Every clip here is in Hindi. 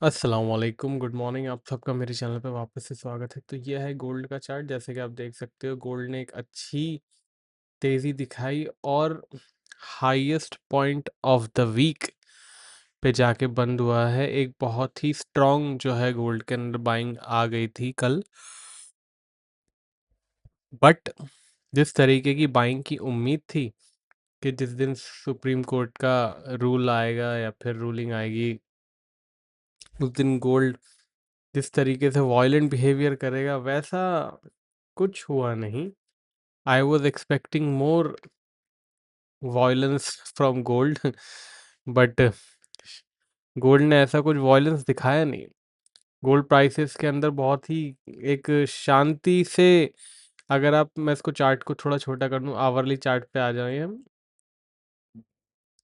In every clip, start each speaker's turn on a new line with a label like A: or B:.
A: अस्सलाम वालेकुम, गुड मॉर्निंग। आप सबका मेरे चैनल पे वापस से स्वागत है। तो यह है गोल्ड का चार्ट। जैसे कि आप देख सकते हो, गोल्ड ने एक अच्छी तेज़ी दिखाई और highest point of the week पे जाके बंद हुआ है। एक बहुत ही स्ट्रॉन्ग जो है गोल्ड के अंदर बाइंग आ गई थी कल। बट जिस तरीके की बाइंग की उम्मीद थी कि जिस दिन सुप्रीम कोर्ट का रूल आएगा या फिर रूलिंग आएगी, उस दिन गोल्ड जिस तरीके से वॉयलेंट बिहेवियर करेगा, वैसा कुछ हुआ नहीं। I was expecting more violence from gold but gold ने ऐसा कुछ वॉयलेंस दिखाया नहीं। गोल्ड प्राइसेस के अंदर बहुत ही एक शांति से, अगर आप, मैं इसको चार्ट को थोड़ा छोटा कर दूं, आवरली चार्ट पे आ जाए हम।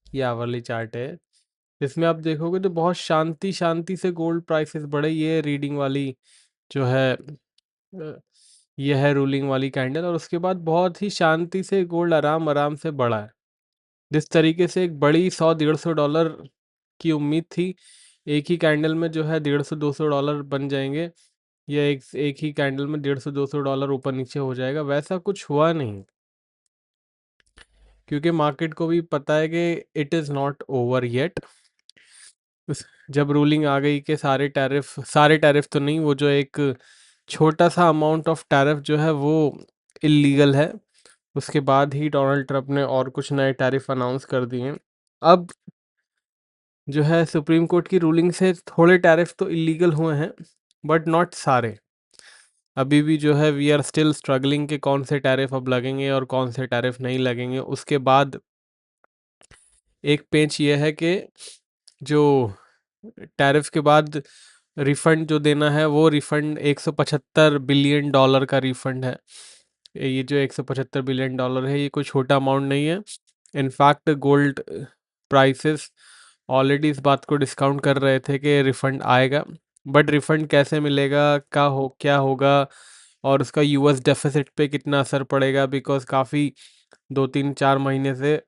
A: ये आवरली चार्ट है, इसमें आप देखोगे तो बहुत शांति शांति से गोल्ड प्राइसेस बढ़े। ये रीडिंग वाली जो है, ये है रूलिंग वाली कैंडल, और उसके बाद बहुत ही शांति से गोल्ड आराम आराम से बढ़ा है। जिस तरीके से एक बड़ी 100-150 डॉलर की उम्मीद थी, एक ही कैंडल में जो है 150-200 डॉलर बन जाएंगे, या एक एक ही कैंडल में 150-200 डॉलर ऊपर नीचे हो जाएगा, वैसा कुछ हुआ नहीं। क्योंकि मार्केट को भी पता है कि it is not over yet. जब रूलिंग आ गई कि सारे टैरिफ तो नहीं, वो जो एक छोटा सा अमाउंट ऑफ टैरिफ जो है वो इलीगल है, उसके बाद ही डोनाल्ड ट्रंप ने और कुछ नए टैरिफ अनाउंस कर दिए हैं। अब जो है सुप्रीम कोर्ट की रूलिंग से थोड़े टैरिफ तो इलीगल हुए हैं, बट नॉट सारे। अभी भी जो है वी आर स्टिल स्ट्रगलिंग कि कौन से टैरिफ अब लगेंगे और कौन से टैरिफ नहीं लगेंगे। उसके बाद एक पेंच ये है कि जो टैरिफ के बाद रिफंड जो देना है, वो रिफंड 175 बिलियन डॉलर का रिफंड है। ये जो 175 बिलियन डॉलर है, ये कोई छोटा अमाउंट नहीं है। इनफैक्ट गोल्ड प्राइसेस ऑलरेडी इस बात को डिस्काउंट कर रहे थे कि रिफंड आएगा, बट रिफंड कैसे मिलेगा, क्या होगा, और उसका यूएस डेफिसिट पे कितना असर पड़ेगा, बिकॉज काफ़ी 2-3-4 महीने से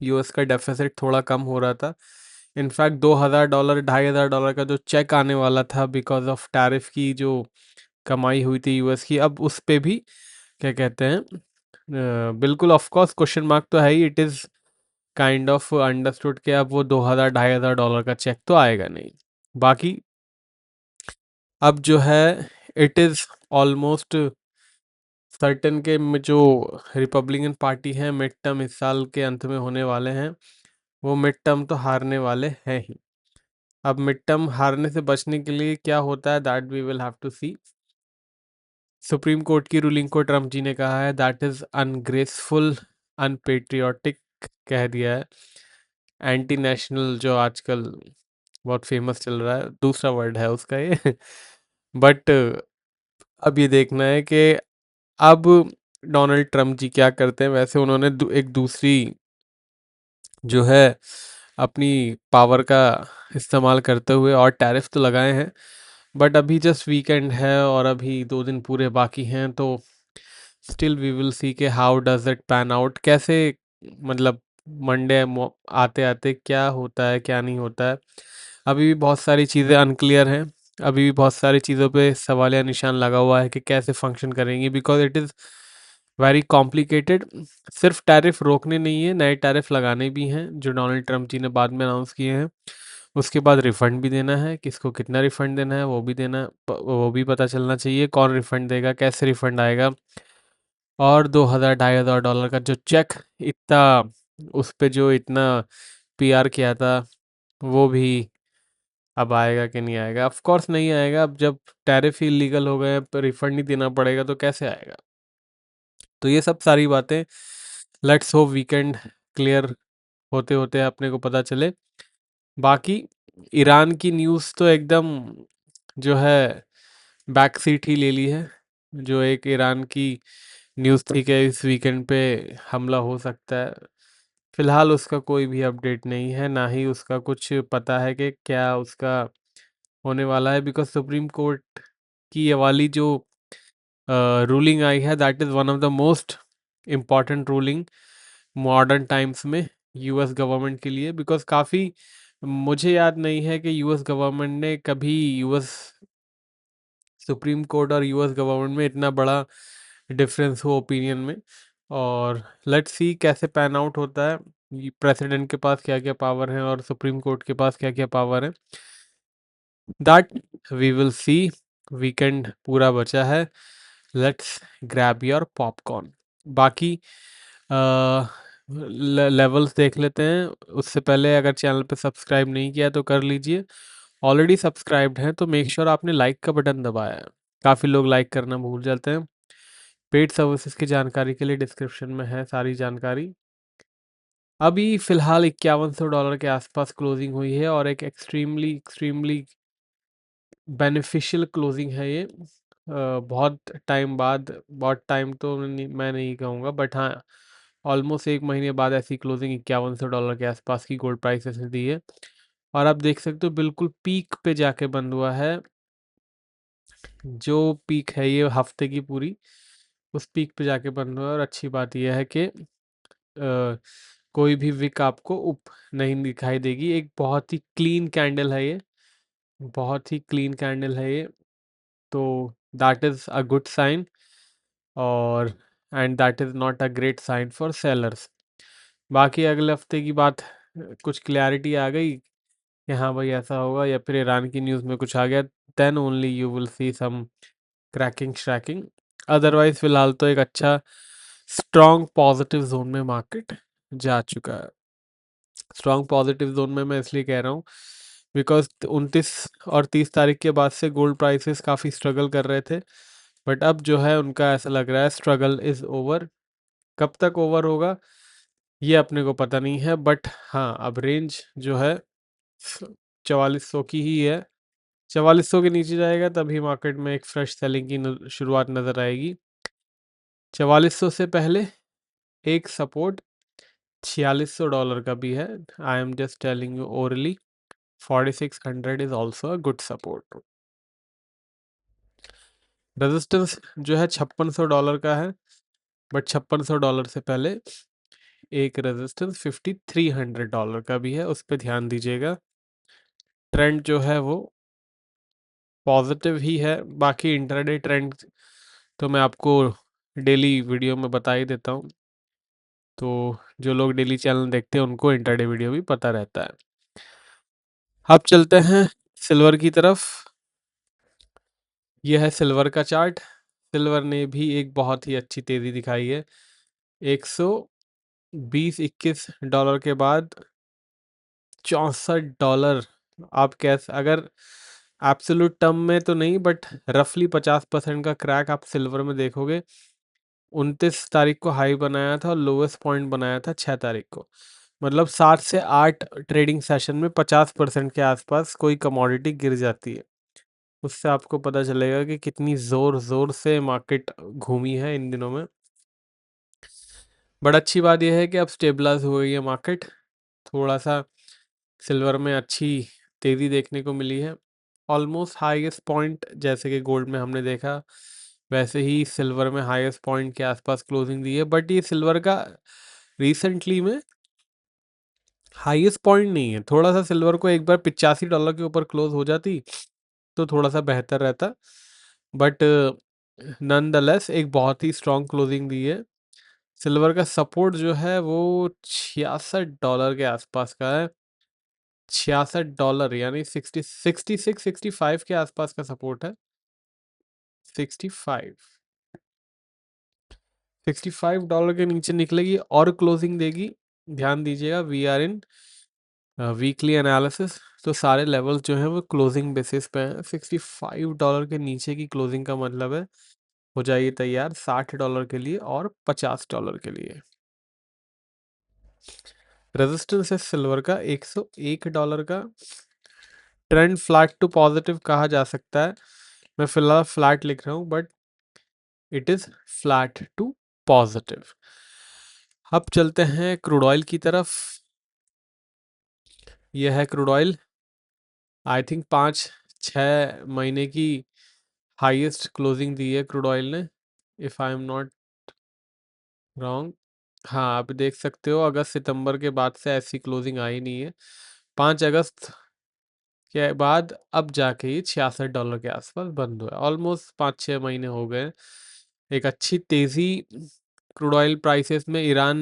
A: यूएस का डेफिसिट थोड़ा कम हो रहा था। इनफैक्ट $2,000 $2,500 का जो चेक आने वाला था बिकॉज ऑफ टैरिफ की जो कमाई हुई थी यूएस की, अब उस पे भी क्या कहते हैं, बिल्कुल ऑफ कोर्स क्वेश्चन मार्क तो है ही। It is kind of understood कि अब वो 2,000 $2,500 का चेक तो आएगा नहीं। बाकी अब जो है इट इज़ ऑलमोस्ट सर्टेन के जो रिपब्लिकन पार्टी है, मिड टर्म इस साल के अंत में होने वाले हैं, वो मिड टर्म तो हारने वाले हैं ही। अब मिड टर्म हारने से बचने के लिए क्या होता है, that we will have to see. Supreme Court की रूलिंग को ट्रम्प जी ने कहा है दैट इज़ अनग्रेसफुल, अनपेट्रियोटिक कह दिया है। एंटी नेशनल जो आजकल बहुत फेमस चल रहा है, दूसरा वर्ड है उसका ये बट अब ये देखना है कि अब डोनाल्ड ट्रम्प जी क्या करते हैं। वैसे उन्होंने एक दूसरी जो है अपनी पावर का इस्तेमाल करते हुए और टैरिफ तो लगाए हैं, बट अभी जस्ट वीकेंड है और अभी 2 दिन पूरे बाकी हैं, तो स्टिल वी विल सी के how does it pan out, कैसे, मतलब मंडे आते आते क्या होता है क्या नहीं होता है। अभी भी बहुत सारी चीज़ें अनक्लियर हैं, अभी भी बहुत सारी चीज़ों पे सवालिया निशान लगा हुआ है कि कैसे फंक्शन करेंगी, because it is very complicated. सिर्फ टैरिफ रोकने नहीं है, नए टैरिफ लगाने भी हैं जो डोनाल्ड ट्रम्प जी ने बाद में अनाउंस किए हैं। उसके बाद रिफ़ंड भी देना है, किसको कितना रिफ़ंड देना है वो भी देना, वो भी पता चलना चाहिए कौन रिफ़ंड देगा, कैसे रिफ़ंड आएगा। और 2,000 $2,500 का जो चेक इतना, उस पे जो इतना पीआर किया था, वो भी अब आएगा कि नहीं आएगा। ऑफ कोर्स नहीं आएगा। अब जब टैरिफ ही इलीगल हो गए तो रिफ़ंड नहीं देना पड़ेगा तो कैसे आएगा। तो ये सब सारी बातें, लेट्स होप वीकेंड क्लियर होते होते अपने को पता चले। बाकी ईरान की न्यूज़ तो एकदम जो है बैक सीट ही ले ली है। जो एक ईरान की न्यूज़ थी कि इस वीकेंड पे हमला हो सकता है, फिलहाल उसका कोई भी अपडेट नहीं है, ना ही उसका कुछ पता है कि क्या उसका होने वाला है, बिकॉज सुप्रीम कोर्ट की ये वाली जो रूलिंग आई है, that is one of the most important ruling modern times में यूएस गवर्नमेंट के लिए, बिकॉज काफ़ी मुझे याद नहीं है कि यूएस गवर्नमेंट ने कभी यूएस सुप्रीम कोर्ट और यूएस गवर्नमेंट में इतना बड़ा डिफरेंस हो ओपिनियन में। और लेट्स सी कैसे पैन आउट होता है, प्रेसिडेंट के पास क्या क्या पावर है और सुप्रीम कोर्ट के पास क्या क्या पावर है, that we will see. Weekend पूरा बचा है, लेट्स ग्रैब योर पॉपकॉर्न। बाकी लेवल्स देख लेते हैं। उससे पहले अगर चैनल पे सब्सक्राइब नहीं किया तो कर लीजिए, ऑलरेडी सब्सक्राइब्ड हैं तो मेक श्योर आपने लाइक का बटन दबाया है। काफ़ी लोग लाइक करना भूल जाते हैं। पेड सर्विसेज की जानकारी के लिए डिस्क्रिप्शन में है सारी जानकारी। अभी फ़िलहाल $5100 के आसपास क्लोजिंग हुई है और एक एक्सट्रीमली एक्सट्रीमली बेनिफिशियल क्लोजिंग है ये। बहुत टाइम बाद, बहुत टाइम तो मैं नहीं कहूँगा, बट हाँ ऑलमोस्ट 1 महीने बाद ऐसी क्लोजिंग $5100 के आसपास की गोल्ड प्राइसेस ने दी है। और आप देख सकते हो बिल्कुल पीक पे जाके बंद हुआ है। जो पीक है ये हफ्ते की पूरी, उस पीक पे जाके बंद हुआ है। और अच्छी बात यह है कि कोई भी विक आपको उप नहीं दिखाई देगी। एक बहुत ही क्लीन कैंडल है ये, बहुत ही क्लीन कैंडल है ये, तो that is a good sign. और and that is not a great sign for sellers. बाकी अगले हफ्ते की बात, कुछ क्लैरिटी आ गई कि हाँ भाई ऐसा होगा, या फिर ईरान की न्यूज़ में कुछ आ गया, then only you will see some cracking श्रैकिंग। अदरवाइज फिलहाल तो एक अच्छा स्ट्रॉन्ग पॉजिटिव जोन में मार्केट जा चुका है। स्ट्रॉन्ग पॉजिटिव जोन में मैं इसलिए कह रहा हूँ बिकॉज 29 और 30 तारीख के बाद से गोल्ड प्राइसेस काफ़ी स्ट्रगल कर रहे थे, बट अब जो है उनका ऐसा लग रहा है स्ट्रगल इज़ ओवर। कब तक ओवर होगा ये अपने को पता नहीं है, बट हाँ अब रेंज जो है 4400 की ही है। 4400 के नीचे जाएगा तभी मार्केट में एक फ्रेश सेलिंग की शुरुआत नज़र आएगी। 4400 से पहले एक सपोर्ट $4600 का भी है। I am just telling you orally, 4600 is also a good support. Resistance जो है $5600 का है, बट $5600 से पहले एक रेजिस्टेंस $5300 का भी है, उस पर ध्यान दीजिएगा। ट्रेंड जो है वो पॉजिटिव ही है। बाकी इंट्राडे ट्रेंड तो मैं आपको डेली वीडियो में बता ही देता हूँ, तो जो लोग डेली चैनल देखते हैं उनको इंट्राडे वीडियो भी पता रहता है। अब चलते हैं सिल्वर की तरफ। यह है सिल्वर का चार्ट। सिल्वर ने भी एक बहुत ही अच्छी तेज़ी दिखाई है। 120-21 डॉलर के बाद $64। आप कैसे, अगर एब्सोल्यूट टर्म में तो नहीं बट रफली 50% का क्रैक आप सिल्वर में देखोगे। 29 तारीख को हाई बनाया था और लोवेस्ट पॉइंट बनाया था 6 तारीख को। मतलब 7 से 8 ट्रेडिंग सेशन में 50% के आसपास कोई कमोडिटी गिर जाती है। उससे आपको पता चलेगा कि कितनी ज़ोर-ज़ोर से मार्केट घूमी है इन दिनों में। बट अच्छी बात ये है कि अब स्टेबलाइज़ हो गई है मार्केट। थोड़ा-सा सिल्वर में अच्छी तेज़ी देखने को मिली है। ऑलमोस्ट हाईएस्ट पॉइंट जैसे कि गोल्ड में हमने देखा, वैसे ही सिल्वर में हाईएस्ट पॉइंट के आसपास क्लोजिंग दी है। बट ये सिल्वर का रिसेंटली में हाईएस्ट पॉइंट नहीं है। थोड़ा-सा सिल्वर को एक बार $85 के ऊपर क्लोज़ हो जाती, तो थोड़ा-सा बेहतर रहता। बट नॉनदलेस एक बहुत ही स्ट्रॉन्ग क्लोजिंग दी है। सिल्वर का सपोर्ट जो है वो $66 के आसपास का है। $66 यानी 66-65 के आसपास का सपोर्ट है। 65 $65 के नीचे निकलेगी और क्लोजिंग देगी। ध्यान दीजिएगा, we are in weekly analysis, तो सारे लेवल्स जो हैं वो क्लोजिंग बेसिस पे हैं। $65 के नीचे की क्लोजिंग का मतलब है हो जाइए तैयार $60 के लिए और $50 के लिए। रेजिस्टेंस है सिल्वर का $101 का। ट्रेंड फ्लैट टू पॉजिटिव कहा जा सकता है। मैं फिलहाल फ्लैट लिख रहा हूँ, but it is flat to positive. अब चलते हैं क्रूड ऑयल की तरफ। यह है क्रूड ऑयल। आई थिंक 5-6 महीने की हाईएस्ट क्लोजिंग दी है क्रूड ऑयल ने, if I am not wrong. हाँ, आप देख सकते हो अगस्त सितंबर के बाद से ऐसी क्लोजिंग आई नहीं है। 5 अगस्त के बाद अब जाके ये $66 के आसपास बंद हुआ है। ऑलमोस्ट 5-6 महीने हो गए। एक अच्छी तेज़ी क्रूड ऑयल प्राइसेस में ईरान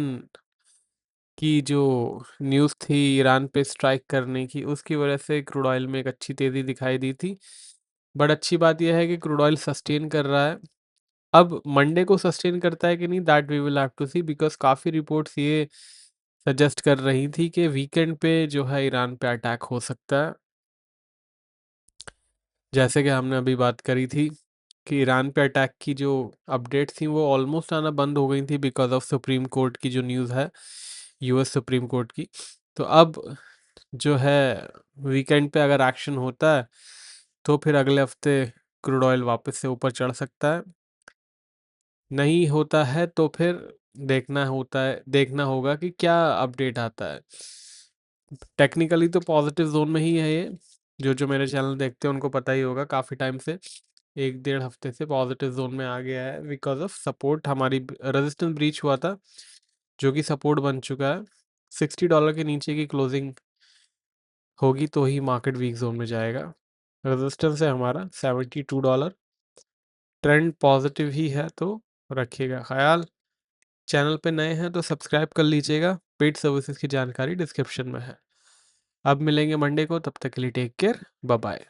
A: की जो न्यूज़ थी ईरान पे स्ट्राइक करने की, उसकी वजह से क्रूड ऑयल में एक अच्छी तेज़ी दिखाई दी थी। बट अच्छी बात ये है कि क्रूड ऑयल सस्टेन कर रहा है। अब मंडे को सस्टेन करता है कि नहीं, that we will have to see, because काफ़ी रिपोर्ट्स ये सजेस्ट कर रही थी कि वीकेंड पे जो है ईरान पे अटैक हो सकता है। जैसे कि हमने अभी बात करी थी कि ईरान पे अटैक की जो अपडेट थी वो ऑलमोस्ट आना बंद हो गई थी बिकॉज़ ऑफ सुप्रीम कोर्ट की जो न्यूज़ है, यूएस सुप्रीम कोर्ट की। तो अब जो है वीकेंड पे अगर एक्शन होता है तो फिर अगले हफ्ते क्रूड ऑयल वापस से ऊपर चढ़ सकता है। नहीं होता है तो फिर देखना होगा कि क्या अपडेट आता है। टेक्निकली तो पॉजिटिव ज़ोन में ही है ये, जो मेरे चैनल देखते हैं उनको पता ही होगा, काफ़ी टाइम से 1 डेढ़ हफ्ते से पॉजिटिव ज़ोन में आ गया है बिकॉज़ ऑफ सपोर्ट हमारी रेजिस्टेंस ब्रीच हुआ था, जो कि सपोर्ट बन चुका है। $60 के नीचे की क्लोजिंग होगी तो ही मार्केट वीक ज़ोन में जाएगा। रेजिस्टेंस है हमारा $72। ट्रेंड पॉजिटिव ही है तो रखिएगा ख़याल। चैनल पे नए हैं तो सब्सक्राइब कर लीजिएगा। पेड सर्विसेज की जानकारी डिस्क्रिप्शन में है। अब मिलेंगे मंडे को, तब तक के लिए टेक केयर, बाय बाय।